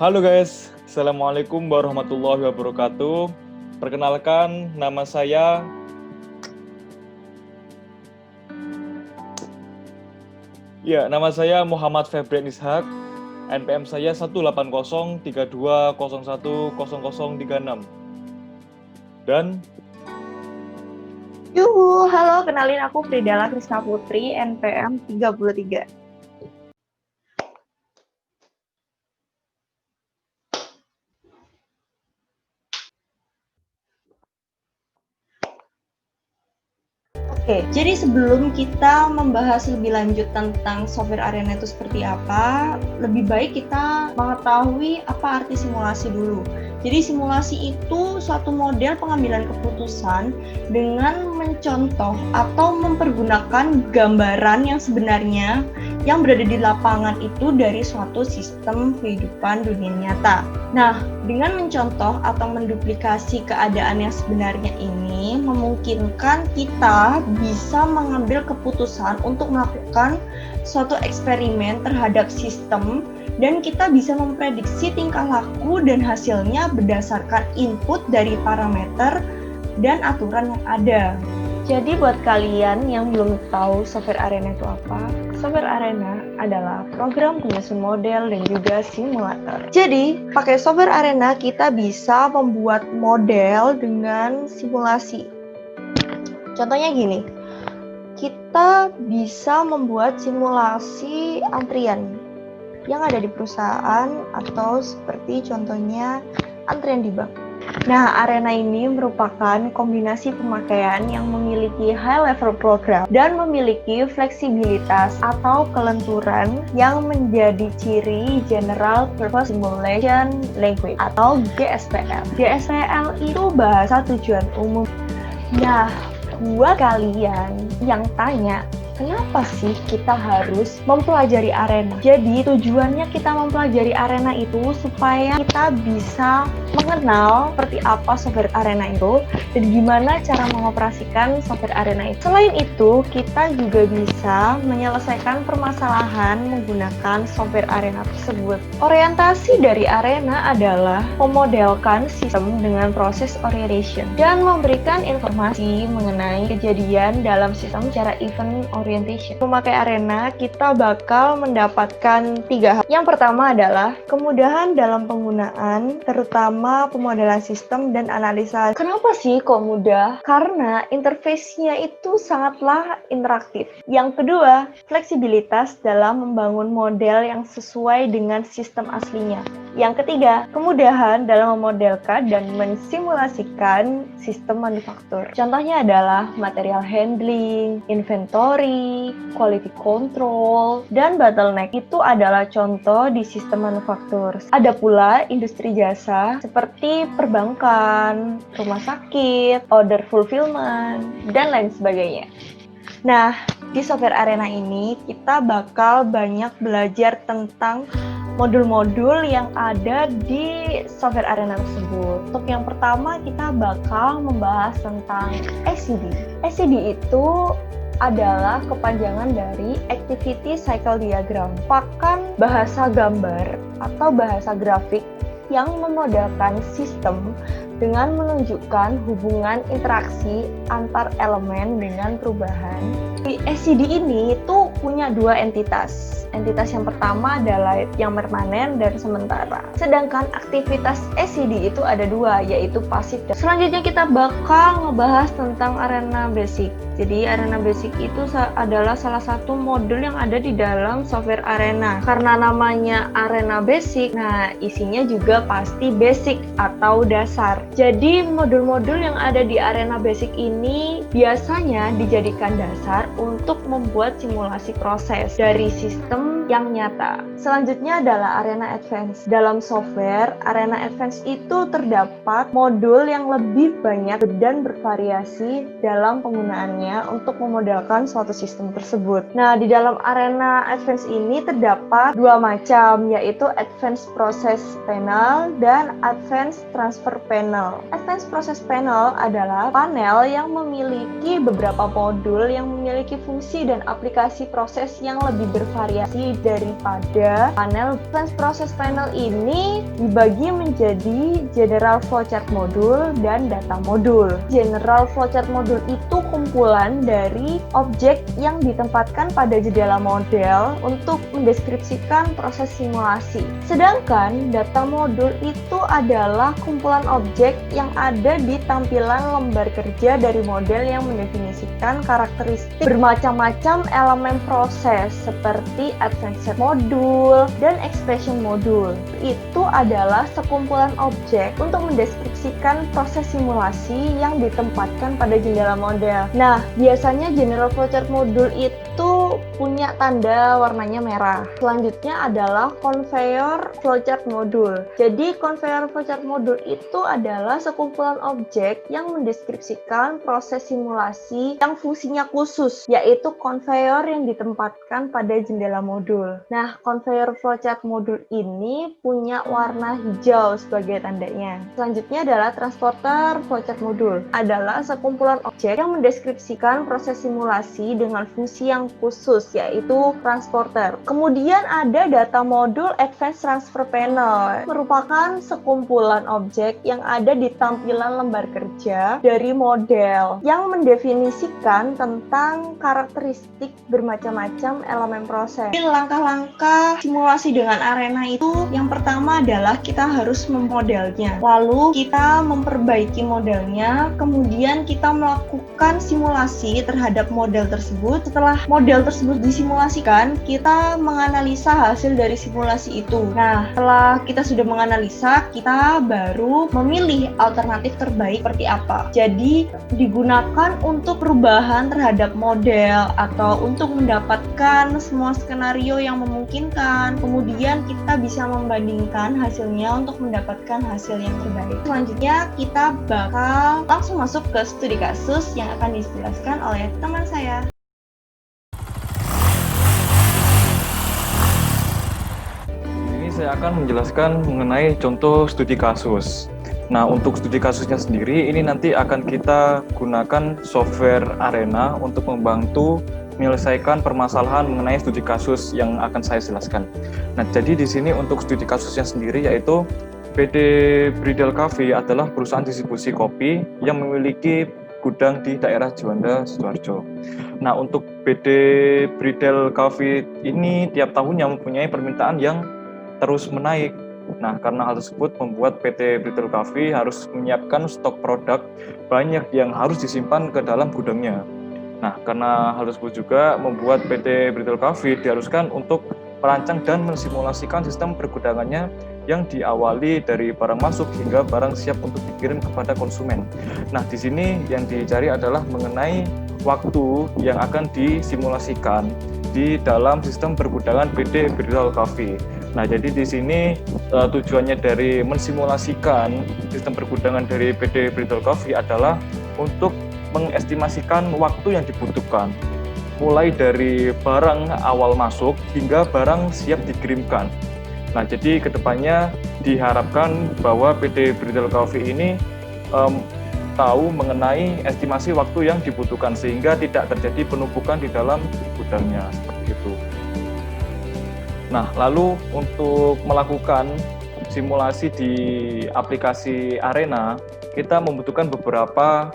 Halo guys, Assalamualaikum warahmatullahi wabarakatuh. Perkenalkan, nama saya Muhammad Febrian Ishak. NPM saya 18032010036. Dan Yuhu, halo, kenalin aku Fridala Krisna Putri, NPM 33. Oke, jadi sebelum kita membahas lebih lanjut tentang software arena itu seperti apa, lebih baik kita mengetahui apa arti simulasi dulu. Jadi simulasi itu suatu model pengambilan keputusan dengan mencontoh atau mempergunakan gambaran yang sebenarnya yang berada di lapangan itu dari suatu sistem kehidupan dunia nyata. Nah, dengan mencontoh atau menduplikasi keadaan yang sebenarnya ini memungkinkan kita bisa mengambil keputusan untuk melakukan suatu eksperimen terhadap sistem dan kita bisa memprediksi tingkah laku dan hasilnya berdasarkan input dari parameter dan aturan yang ada. Jadi buat kalian yang belum tahu software arena itu apa, software arena adalah program penyusun model dan juga simulator. Jadi, pakai software arena kita bisa membuat model dengan simulasi. Contohnya gini, kita bisa membuat simulasi antrian yang ada di perusahaan atau seperti contohnya antrian di bank. Nah, arena ini merupakan kombinasi pemakaian yang memiliki high-level program dan memiliki fleksibilitas atau kelenturan yang menjadi ciri General Purpose Simulation Language atau GSPL. GSPL itu bahasa tujuan umum. Nah, buat kalian yang tanya, kenapa sih kita harus mempelajari arena? Jadi tujuannya kita mempelajari arena itu supaya kita bisa mengenal seperti apa software arena itu dan gimana cara mengoperasikan software arena itu. Selain itu, kita juga bisa menyelesaikan permasalahan menggunakan software arena tersebut. Orientasi dari arena adalah memodelkan sistem dengan proses orientation dan memberikan informasi mengenai kejadian dalam sistem secara event orientation. Memakai arena, kita bakal mendapatkan 3 hal. Yang pertama adalah kemudahan dalam penggunaan, terutama pemodelan sistem dan analisa. Kenapa sih kok mudah? Karena interface-nya itu sangatlah interaktif. Yang kedua, fleksibilitas dalam membangun model yang sesuai dengan sistem aslinya. Yang ketiga, kemudahan dalam memodelkan dan mensimulasikan sistem manufaktur. Contohnya adalah material handling, inventory, quality control, dan bottleneck. Itu adalah contoh di sistem manufaktur. Ada pula industri jasa seperti perbankan, rumah sakit, order fulfillment, dan lain sebagainya. Nah, di software arena ini kita bakal banyak belajar tentang modul-modul yang ada di software arena tersebut. Untuk yang pertama, kita bakal membahas tentang ACD. ACD itu adalah kepanjangan dari Activity Cycle Diagram, merupakan bahasa gambar atau bahasa grafik yang memodelkan sistem dengan menunjukkan hubungan interaksi antar elemen dengan perubahan. Di ACD ini itu punya 2 entitas. Entitas yang pertama adalah yang permanen dan sementara. Sedangkan aktivitas ACD itu ada 2, yaitu pasif. Selanjutnya kita bakal ngebahas tentang arena basic. Jadi arena basic itu adalah salah satu modul yang ada di dalam software arena. Karena namanya arena basic, nah isinya juga pasti basic atau dasar. Jadi modul-modul yang ada di arena basic ini biasanya dijadikan dasar untuk membuat simulasi proses dari sistem yang nyata. Selanjutnya adalah arena advance. Dalam software, arena advance itu terdapat modul yang lebih banyak dan bervariasi dalam penggunaannya untuk memodelkan suatu sistem tersebut. Nah, di dalam arena advance ini terdapat 2 macam, yaitu Advanced Process Panel dan Advanced Transfer Panel. Advanced Process Panel adalah panel yang memiliki beberapa modul yang memiliki fungsi dan aplikasi proses yang lebih bervariasi daripada panel. Proses panel ini dibagi menjadi general flowchart modul dan data modul. General flowchart modul itu kumpulan dari objek yang ditempatkan pada jendela model untuk mendeskripsikan proses simulasi. Sedangkan data modul itu adalah kumpulan objek yang ada di tampilan lembar kerja dari model yang mendefinisikan karakteristik bermacam-macam elemen proses seperti advanced modul dan expression modul. Itu adalah sekumpulan objek untuk mendeskripsikan proses simulasi yang ditempatkan pada jendela model. Nah, biasanya general flowchart modul itu punya tanda warnanya merah. Selanjutnya adalah conveyor flowchart modul. Jadi conveyor flowchart modul itu adalah sekumpulan objek yang mendeskripsikan proses simulasi yang fungsinya khusus, yaitu conveyor yang ditempatkan pada jendela modul. Nah, conveyor flowchart modul ini punya warna hijau sebagai tandanya. Selanjutnya adalah transporter flowchart modul. Adalah sekumpulan objek yang mendeskripsikan proses simulasi dengan fungsi yang khusus, yaitu transporter. Kemudian ada data modul advanced transfer panel, merupakan sekumpulan objek yang ada di tampilan lembar kerja dari model yang mendefinisikan tentang karakteristik bermacam-macam elemen proses. Langkah-langkah simulasi dengan arena itu yang pertama adalah kita harus memodelnya, lalu kita memperbaiki modelnya, kemudian kita melakukan simulasi terhadap model tersebut. Setelah model tersebut disimulasikan, kita menganalisa hasil dari simulasi itu. Nah, setelah kita sudah menganalisa, kita baru memilih alternatif terbaik seperti apa. Jadi digunakan untuk perubahan terhadap model atau untuk mendapatkan semua skenario yang memungkinkan. Kemudian kita bisa membandingkan hasilnya untuk mendapatkan hasil yang terbaik. Selanjutnya kita bakal langsung masuk ke studi kasus yang akan dijelaskan oleh teman saya. Ini saya akan menjelaskan mengenai contoh studi kasus. Nah, untuk studi kasusnya sendiri, ini nanti akan kita gunakan software Arena untuk membantu menyelesaikan permasalahan mengenai studi kasus yang akan saya jelaskan. Nah, jadi di sini untuk studi kasusnya sendiri yaitu PT Bridal Cafe adalah perusahaan distribusi kopi yang memiliki gudang di daerah Juanda, Sidoarjo. Nah, untuk PT Bridal Cafe ini tiap tahunnya mempunyai permintaan yang terus menaik. Nah, karena hal tersebut membuat PT Bridal Cafe harus menyiapkan stok produk banyak yang harus disimpan ke dalam gudangnya. Nah, karena hal tersebut juga membuat PT Bridal Cafe diharuskan untuk merancang dan mensimulasikan sistem pergudangannya yang diawali dari barang masuk hingga barang siap untuk dikirim kepada konsumen. Nah, di sini yang dicari adalah mengenai waktu yang akan disimulasikan di dalam sistem pergudangan PT Bridal Cafe. Nah, jadi di sini tujuannya dari mensimulasikan sistem pergudangan dari PT Bridal Cafe adalah untuk mengestimasikan waktu yang dibutuhkan, mulai dari barang awal masuk hingga barang siap dikirimkan. Nah, jadi kedepannya diharapkan bahwa PT Bridal Cafe ini tahu mengenai estimasi waktu yang dibutuhkan sehingga tidak terjadi penumpukan di dalam gudangnya, seperti itu. Nah, lalu untuk melakukan simulasi di aplikasi Arena, kita membutuhkan beberapa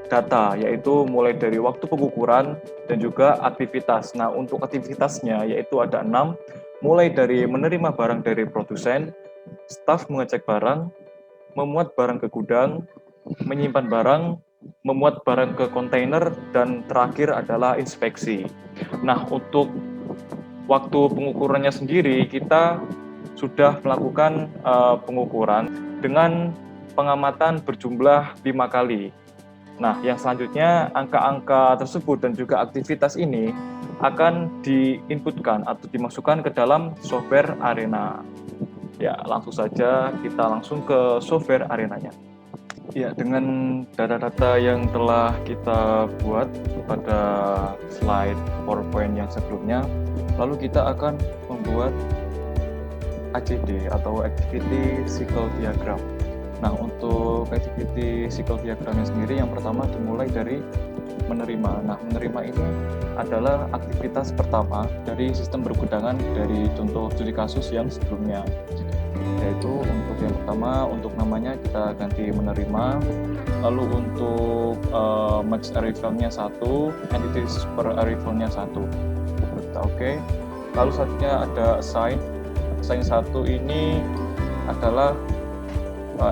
data, yaitu mulai dari waktu pengukuran dan juga aktivitas. Nah, untuk aktivitasnya yaitu ada 6, mulai dari menerima barang dari produsen, staf mengecek barang, memuat barang ke gudang, menyimpan barang, memuat barang ke kontainer, dan terakhir adalah inspeksi. Nah, untuk waktu pengukurannya sendiri, kita sudah melakukan pengukuran dengan pengamatan berjumlah 5 kali. Nah, yang selanjutnya angka-angka tersebut dan juga aktivitas ini akan diinputkan atau dimasukkan ke dalam software Arena. Ya, langsung saja kita langsung ke software Arenanya. Ya, dengan data-data yang telah kita buat pada slide PowerPoint yang sebelumnya, lalu kita akan membuat ACD atau Activity Cycle Diagram. Nah, untuk activity cycle diagramnya sendiri yang pertama dimulai dari menerima. Nah, menerima ini adalah aktivitas pertama dari sistem berkepanjangan dari contoh studi kasus yang sebelumnya. Yaitu untuk yang pertama, untuk namanya kita ganti menerima. Lalu untuk max arrival-nya 1, entities per arrival-nya 1. Kita oke. Lalu selanjutnya ada assign. Assign 1 ini adalah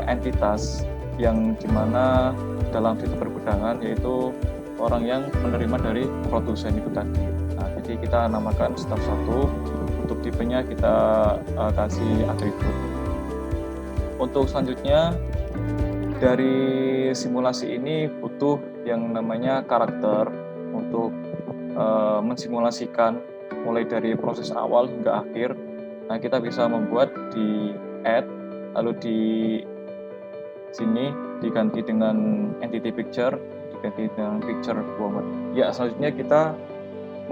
entitas yang dimana dalam sistem berkepanjangan yaitu orang yang menerima dari produsen itu tadi. Nah, jadi kita namakan staff 1, untuk tipenya kita kasih atribut. Untuk selanjutnya, dari simulasi ini butuh yang namanya karakter untuk mensimulasikan mulai dari proses awal hingga akhir. Nah, kita bisa membuat di add, lalu di sini diganti dengan entity picture, diganti dengan picture moment. Ya, selanjutnya kita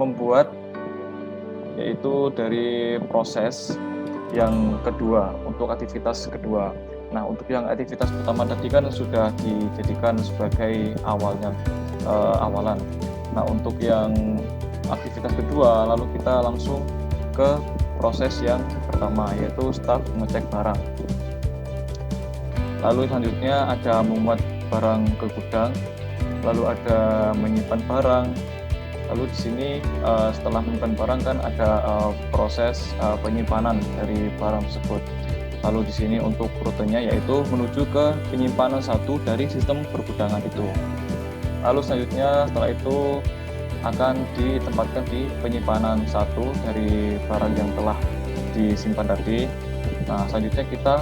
membuat yaitu dari proses yang kedua untuk aktivitas kedua. Nah, untuk yang aktivitas pertama tadi kan sudah dijadikan sebagai awalan. Nah, untuk yang aktivitas kedua lalu kita langsung ke proses yang pertama yaitu start mengecek barang. Lalu selanjutnya ada memuat barang ke gudang, lalu ada menyimpan barang. Lalu di sini setelah menyimpan barang kan ada proses penyimpanan dari barang tersebut. Lalu di sini untuk rutenya yaitu menuju ke penyimpanan 1 dari sistem pergudangan itu. Lalu selanjutnya setelah itu akan ditempatkan di penyimpanan 1 dari barang yang telah disimpan tadi. Nah, selanjutnya kita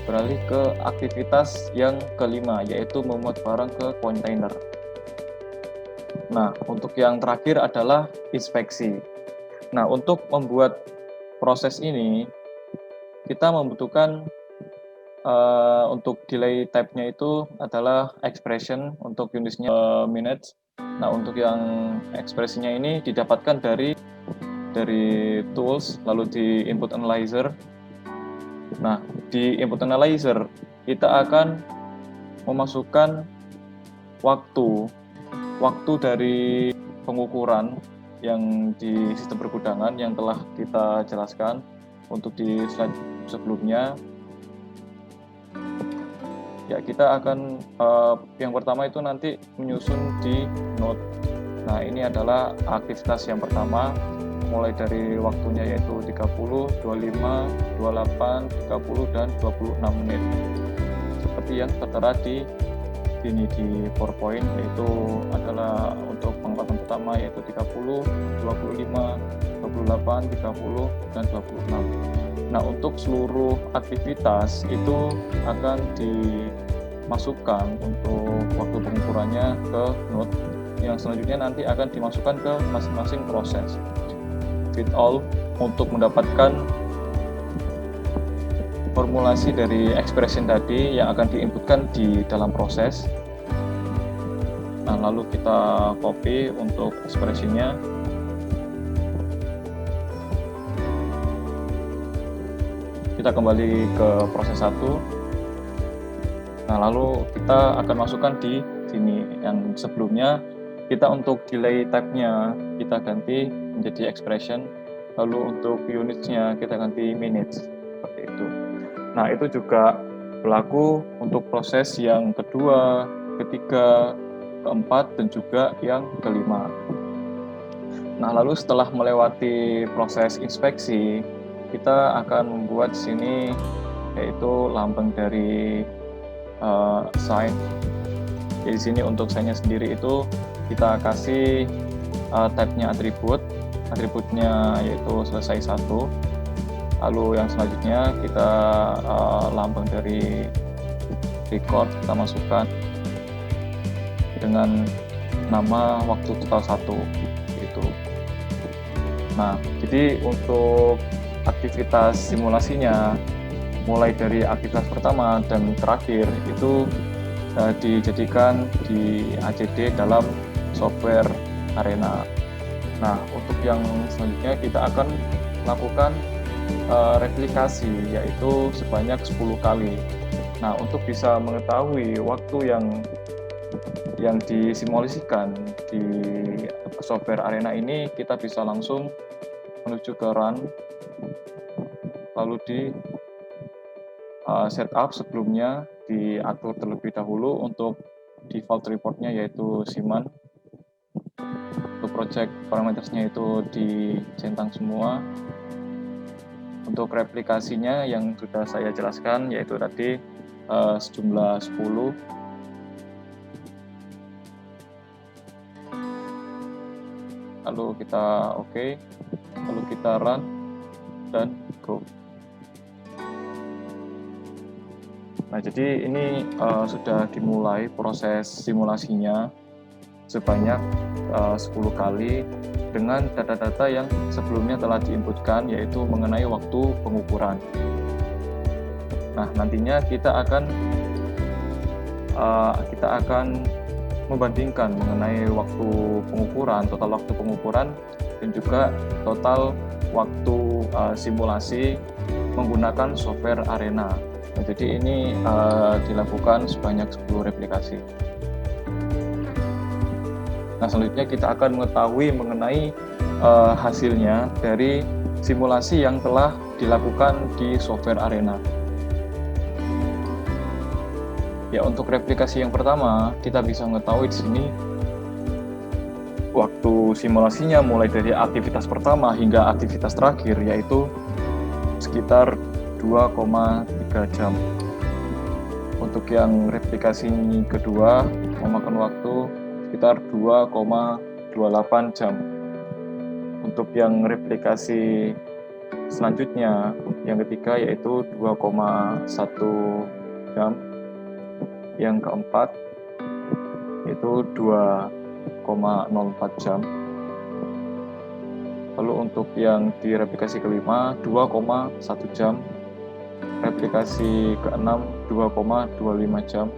beralih ke aktivitas yang kelima, yaitu memuat barang ke kontainer. Nah, untuk yang terakhir adalah inspeksi. Nah, untuk membuat proses ini, kita membutuhkan untuk delay type-nya itu adalah expression, untuk unitsnya minutes. Nah, untuk yang ekspresinya ini didapatkan dari tools, lalu di input analyzer. Nah, di input analyzer kita akan memasukkan waktu dari pengukuran yang di sistem pergudangan yang telah kita jelaskan untuk di slide sebelumnya. Ya, kita akan yang pertama itu nanti menyusun di node. Nah, ini adalah aktivitas yang pertama, mulai dari waktunya yaitu 30, 25, 28, 30, dan 26 menit. Seperti yang tertera di sini di PowerPoint, yaitu adalah untuk penguatan pertama yaitu 30, 25, 28, 30, dan 26. Nah, untuk seluruh aktivitas itu akan dimasukkan untuk waktu pengukurannya ke node yang selanjutnya nanti akan dimasukkan ke masing-masing proses. Fit all untuk mendapatkan formulasi dari expression tadi yang akan diinputkan di dalam proses. Nah, lalu kita copy untuk ekspresinya. Kita kembali ke proses 1. Nah, lalu kita akan masukkan di sini yang sebelumnya kita untuk delay type-nya kita ganti menjadi expression, lalu untuk unitsnya kita ganti minutes, seperti itu. Nah, itu juga berlaku untuk proses yang kedua, ketiga, keempat, dan juga yang kelima. Nah, lalu setelah melewati proses inspeksi, kita akan membuat sini yaitu lambang dari sign. Jadi sini untuk sign-nya sendiri itu kita kasih type-nya atributnya yaitu selesai 1. Lalu yang selanjutnya kita lambang dari record kita masukkan dengan nama waktu total 1 gitu. Nah, jadi untuk aktivitas simulasinya mulai dari aktivitas pertama dan terakhir itu dijadikan di ACD dalam software Arena. Nah, untuk yang selanjutnya kita akan melakukan replikasi yaitu sebanyak 10 kali. Nah, untuk bisa mengetahui waktu yang disimulasikan di software Arena ini, kita bisa langsung menuju ke run, lalu di setup. Sebelumnya diatur terlebih dahulu untuk default reportnya yaitu Siman. Untuk project parametersnya itu dicentang semua. Untuk replikasinya yang sudah saya jelaskan yaitu tadi sejumlah 10. Lalu kita oke, lalu kita run dan go. Nah, jadi ini sudah dimulai proses simulasinya sebanyak 10 kali dengan data-data yang sebelumnya telah diinputkan, yaitu mengenai waktu pengukuran. Nah, nantinya kita akan membandingkan mengenai waktu pengukuran, total waktu pengukuran, dan juga total waktu simulasi menggunakan software Arena. Nah, jadi ini dilakukan sebanyak 10 replikasi. Nah, selanjutnya kita akan mengetahui mengenai hasilnya dari simulasi yang telah dilakukan di software Arena. Ya, untuk replikasi yang pertama, kita bisa mengetahui di sini waktu simulasinya mulai dari aktivitas pertama hingga aktivitas terakhir, yaitu sekitar 2,3 jam. Untuk yang replikasi kedua memakan waktu sekitar 2,28 jam. Untuk yang replikasi selanjutnya, yang ketiga yaitu 2,1 jam. Yang keempat yaitu 2,04 jam. Lalu untuk yang di replikasi kelima 2,1 jam. Replikasi keenam 2,25 jam.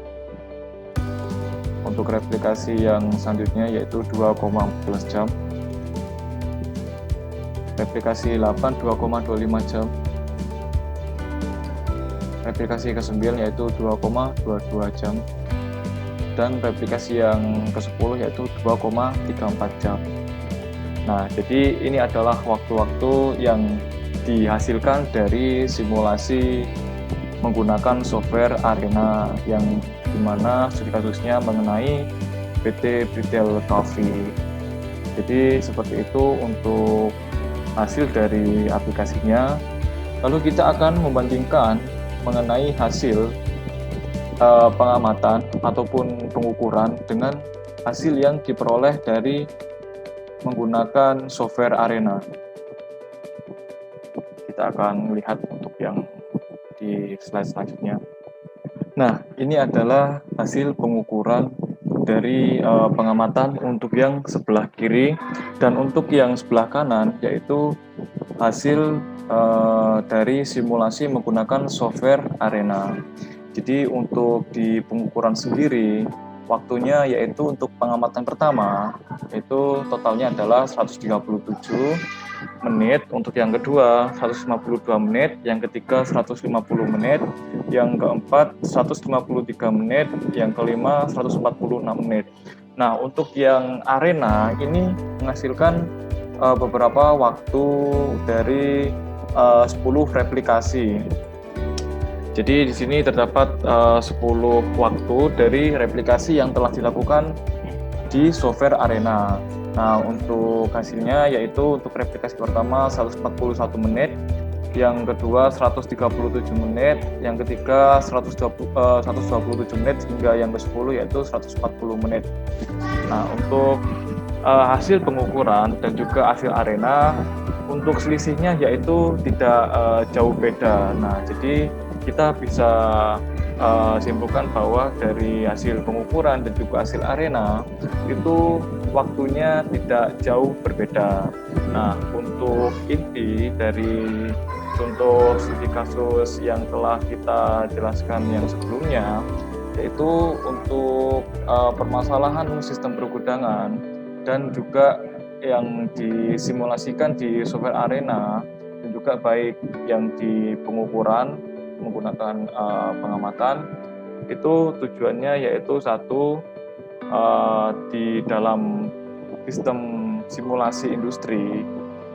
Untuk replikasi yang selanjutnya yaitu 2,14 jam. Replikasi 8 2,25 jam. Replikasi ke-9 yaitu 2,22 jam. Dan replikasi yang ke-10 yaitu 2,34 jam. Nah, jadi ini adalah waktu-waktu yang dihasilkan dari simulasi menggunakan software Arena, yang dimana studi kasusnya mengenai PT British Coffee. Jadi seperti itu untuk hasil dari aplikasinya. Lalu kita akan membandingkan mengenai hasil pengamatan ataupun pengukuran dengan hasil yang diperoleh dari menggunakan software Arena. Kita akan melihat untuk yang di slide selanjutnya. Nah, ini adalah hasil pengukuran dari pengamatan untuk yang sebelah kiri, dan untuk yang sebelah kanan yaitu hasil dari simulasi menggunakan software Arena. Jadi untuk di pengukuran sendiri, waktunya yaitu untuk pengamatan pertama itu totalnya adalah 137 menit, untuk yang kedua 152 menit, yang ketiga 150 menit, yang keempat 153 menit, yang kelima 146 menit. Nah, untuk yang Arena ini menghasilkan beberapa waktu dari 10 replikasi. Jadi di sini terdapat 10 waktu dari replikasi yang telah dilakukan di software Arena. Nah, untuk hasilnya yaitu untuk replikasi pertama 141 menit, yang kedua 137 menit, yang ketiga 127 menit, hingga yang ke-10 yaitu 140 menit. Nah, untuk hasil pengukuran dan juga hasil Arena, untuk selisihnya yaitu tidak jauh beda. Nah, jadi kita bisa simpulkan bahwa dari hasil pengukuran dan juga hasil Arena itu waktunya tidak jauh berbeda. Nah, untuk inti dari contoh studi kasus yang telah kita jelaskan yang sebelumnya, yaitu untuk permasalahan sistem pergudangan dan juga yang disimulasikan di software Arena, dan juga baik yang di pengukuran menggunakan pengamatan, itu tujuannya yaitu satu, di dalam sistem simulasi industri.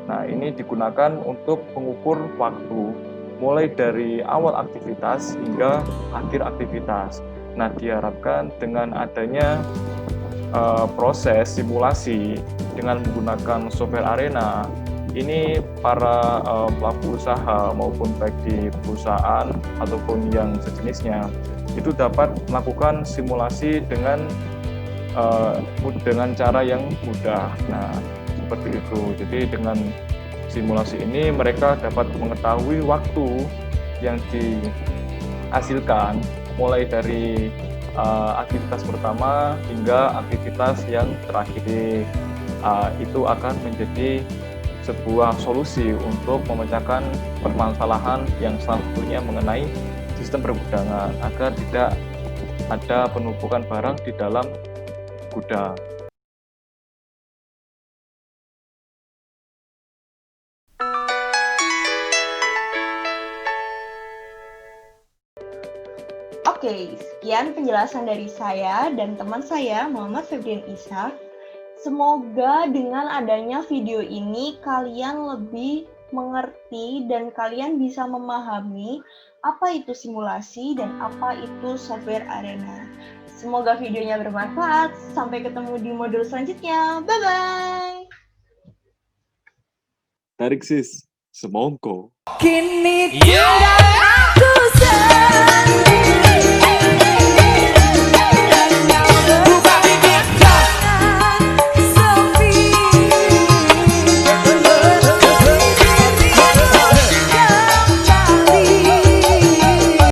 Nah, ini digunakan untuk mengukur waktu mulai dari awal aktivitas hingga akhir aktivitas. Nah, diharapkan dengan adanya proses simulasi dengan menggunakan software Arena, ini para pelaku usaha maupun baik di perusahaan ataupun yang sejenisnya itu dapat melakukan simulasi dengan cara yang mudah. Nah, seperti itu. Jadi dengan simulasi ini mereka dapat mengetahui waktu yang dihasilkan mulai dari aktivitas pertama hingga aktivitas yang terakhir. Itu akan menjadi sebuah solusi untuk memecahkan permasalahan yang salah satunya mengenai sistem pergudangan agar tidak ada penumpukan barang di dalam gudang. Oke, sekian penjelasan dari saya dan teman saya, Muhammad Febrian Ishak. Semoga dengan adanya video ini kalian lebih mengerti dan kalian bisa memahami apa itu simulasi dan apa itu software Arena. Semoga videonya bermanfaat. Sampai ketemu di modul selanjutnya. Bye-bye! Tarik sis, semongko. Kini tinggal